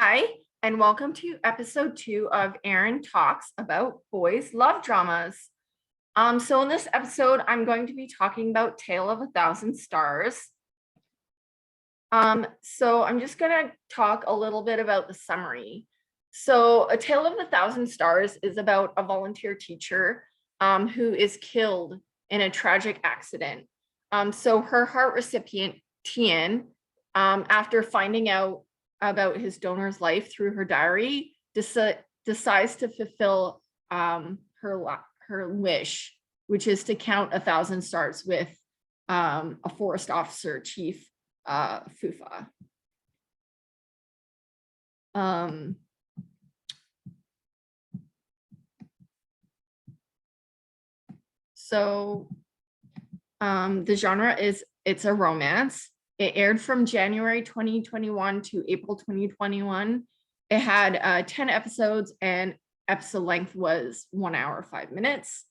Hi, and welcome to episode 2 of Erin Talks about boys' love dramas. So in this episode, I'm going to be talking about Tale of a Thousand Stars. So I'm just gonna talk a little bit about the summary. So A Tale of a Thousand Stars is about a volunteer teacher who is killed in a tragic accident. So her heart recipient, Tian, after finding out about his donor's life through her diary, decides to fulfill her wish, which is to count 1,000 stars with a forest officer, Chief Fufa. The genre is it's a romance. It aired from January 2021 to April 2021. It had 10 episodes and episode length was 1 hour, 5 minutes.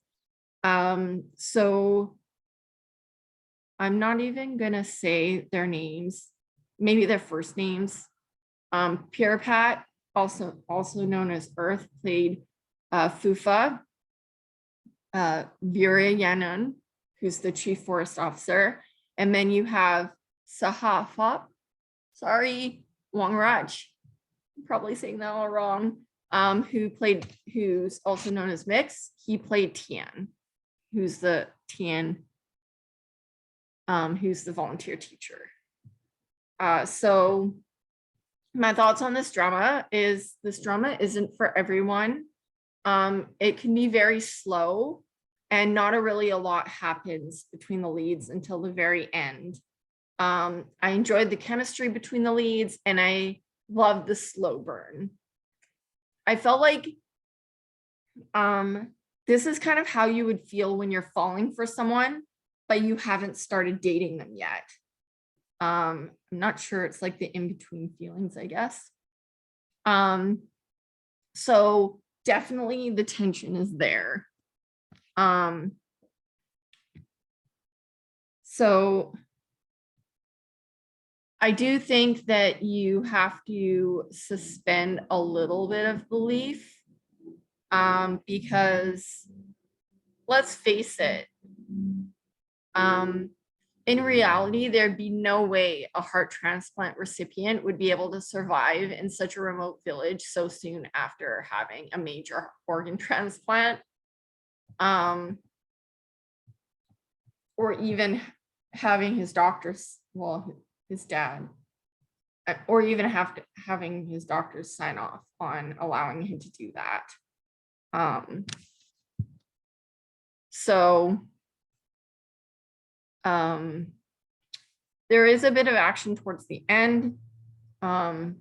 So I'm not even gonna say their names, maybe their first names. Pierre Pat, also known as Earth, played Fufa. Vera Yanun, who's the chief forest officer, and then you have Sahafop, sorry, Wangraj, I'm probably saying that all wrong, who's also known as Mix. He played Tian, who's the volunteer teacher. So my thoughts on this drama is this drama isn't for everyone. It can be very slow and not really a lot happens between the leads until the very end. I enjoyed the chemistry between the leads and I loved the slow burn. I felt like this is kind of how you would feel when you're falling for someone, but you haven't started dating them yet. I'm not sure, it's like the in-between feelings, I guess. So definitely the tension is there. So I do think that you have to suspend a little bit of belief, because let's face it, in reality, there'd be no way a heart transplant recipient would be able to survive in such a remote village so soon after having a major organ transplant. Or even having his doctors, well, his dad, or even having his doctors sign off on allowing him to do that. There is a bit of action towards the end. And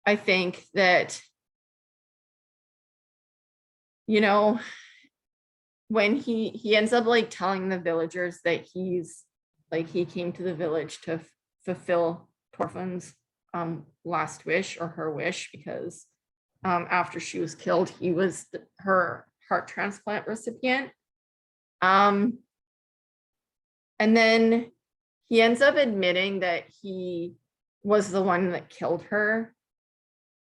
I think that, you know, when he ends up like telling the villagers that he came to the village to fulfill Torfin's last wish, or her wish, because after she was killed, he was her heart transplant recipient. And then he ends up admitting that he was the one that killed her.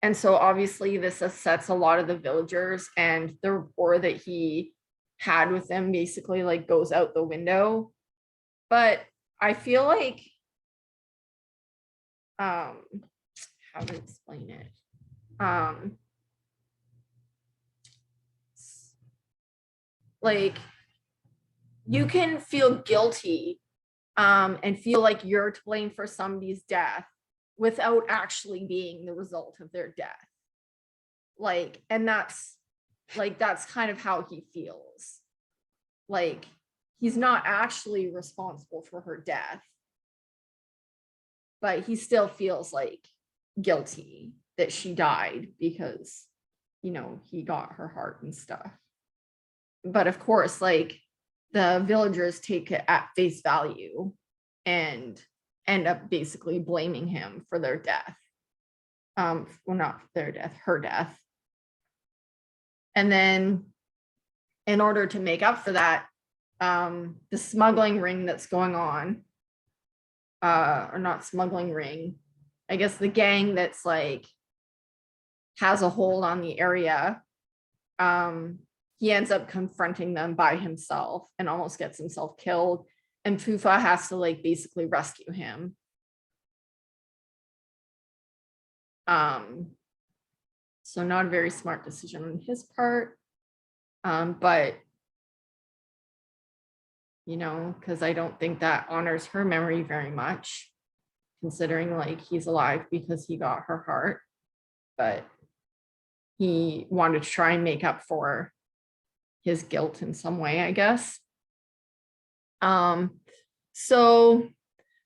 And so obviously this upsets a lot of the villagers, and the rapport that he had with them basically like goes out the window. But I feel like, how to explain it? Like, you can feel guilty and feel like you're to blame for somebody's death without actually being the result of their death. Like, and that's kind of how he feels. Like, he's not actually responsible for her death, but he still feels like guilty that she died because, you know, he got her heart and stuff. But of course, like, the villagers take it at face value and end up basically blaming him for their death. Well, not their death, her death. And then in order to make up for that, the smuggling ring that's going on, or not smuggling ring, I guess the gang that's like has a hold on the area, he ends up confronting them by himself and almost gets himself killed. And Fufa has to like basically rescue him. So not a very smart decision on his part. But you know, because I don't think that honors her memory very much, considering like he's alive because he got her heart, but he wanted to try and make up for his guilt in some way, I guess. So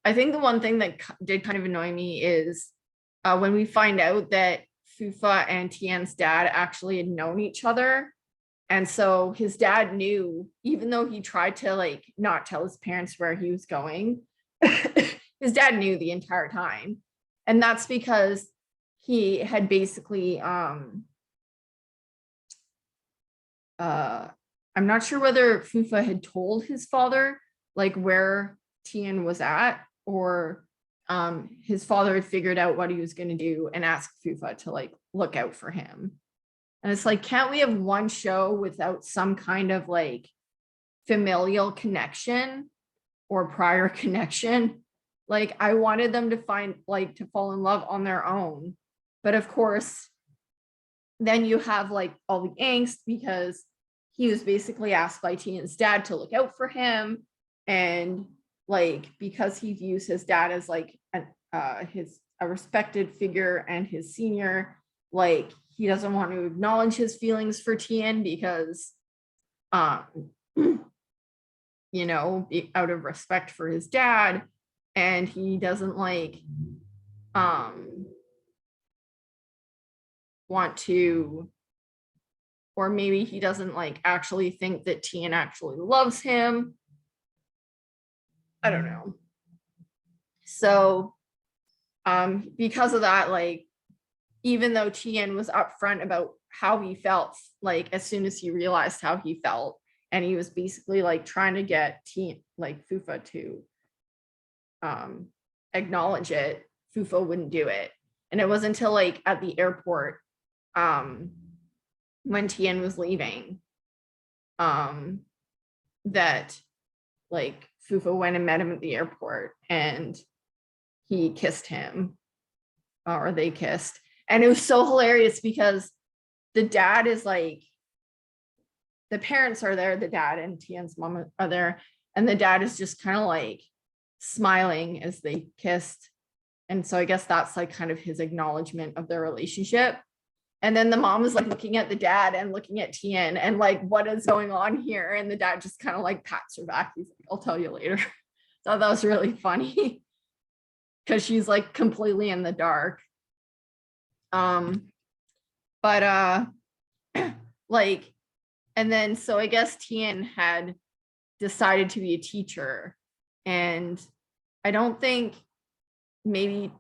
I think the one thing that did kind of annoy me is when we find out that Fufa and Tien's dad actually had known each other. And so his dad knew, even though he tried to like not tell his parents where he was going, his dad knew the entire time. And that's because he had basically, I'm not sure whether Fufa had told his father like where Tien was at, or his father had figured out what he was going to do and asked Fufa to like look out for him. And it's like, can't we have one show without some kind of like familial connection or prior connection? Like, I wanted them to find like to fall in love on their own. But of course, then you have like all the angst because he was basically asked by Tien's dad to look out for him. And like, because he views his dad as like a respected figure and his senior, like he doesn't want to acknowledge his feelings for Tien because, you know, out of respect for his dad, and he doesn't like want to, or maybe he doesn't like actually think that Tien actually loves him. I don't know. So because of that, like, even though Tien was upfront about how he felt, like as soon as he realized how he felt, and he was basically like trying to get Tien, like Fufa to acknowledge it, Fufa wouldn't do it. And it wasn't until like at the airport, when Tien was leaving, that like Fufa went and met him at the airport and he kissed him, or they kissed. And it was so hilarious because the dad is like, the parents are there, the dad and Tien's mom are there, and the dad is just kind of like smiling as they kissed. And so I guess that's like kind of his acknowledgement of their relationship. And then the mom is like looking at the dad and looking at Tien and like, what is going on here? And the dad just kind of like pats her back. He's like, I'll tell you later. So that was really funny because she's like completely in the dark. But like, and then so I guess Tien had decided to be a teacher, and I don't think maybe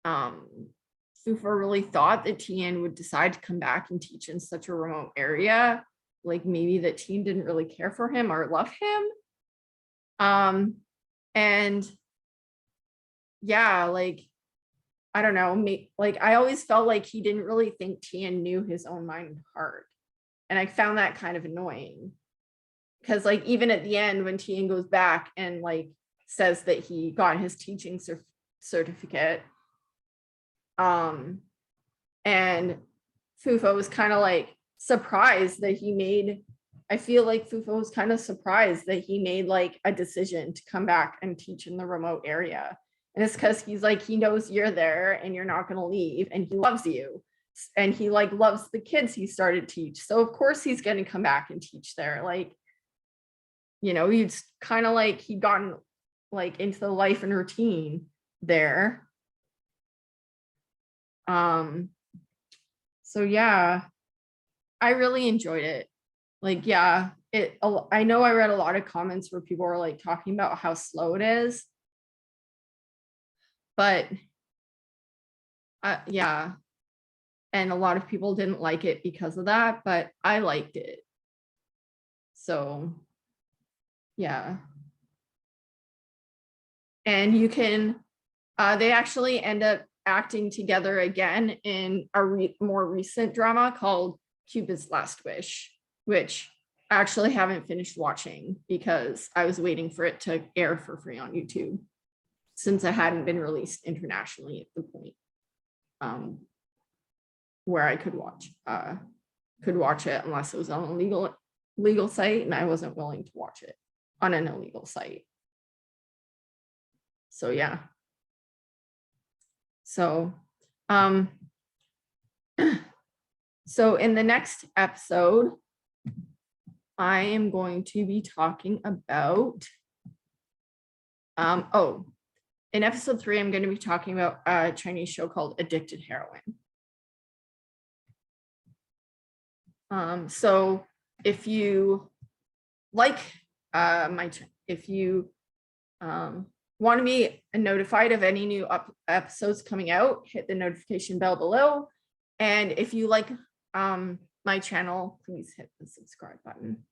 Fufa really thought that Tien would decide to come back and teach in such a remote area. Like maybe that Tien didn't really care for him or love him. And yeah, like, I don't know, like I always felt like he didn't really think Tien knew his own mind and heart. And I found that kind of annoying. Because like even at the end when Tien goes back and like says that he got his teaching certificate, and Fufa was kind of like surprised that he made, I feel like Fufa was kind of surprised that he made like a decision to come back and teach in the remote area. And it's because he's like, he knows you're there and you're not going to leave, and he loves you. And he like loves the kids he started to teach. So of course he's going to come back and teach there. Like, you know, he'd kind of like, he'd gotten like into the life and routine there. So yeah, I really enjoyed it. Like, yeah, I know I read a lot of comments where people were like talking about how slow it is, but yeah, and a lot of people didn't like it because of that, but I liked it. So yeah. And you can They actually end up acting together again in a more recent drama called Cupid's Last Wish, which I actually haven't finished watching because I was waiting for it to air for free on YouTube since it hadn't been released internationally at the point where I could watch it unless it was on a legal site, and I wasn't willing to watch it on an illegal site. So yeah. So so in the next episode, I am going to be talking about in episode 3, I'm going to be talking about a Chinese show called Addicted Heroin. So if you like if you want to be notified of any new episodes coming out, hit the notification bell below. And if you like my channel, please hit the subscribe button.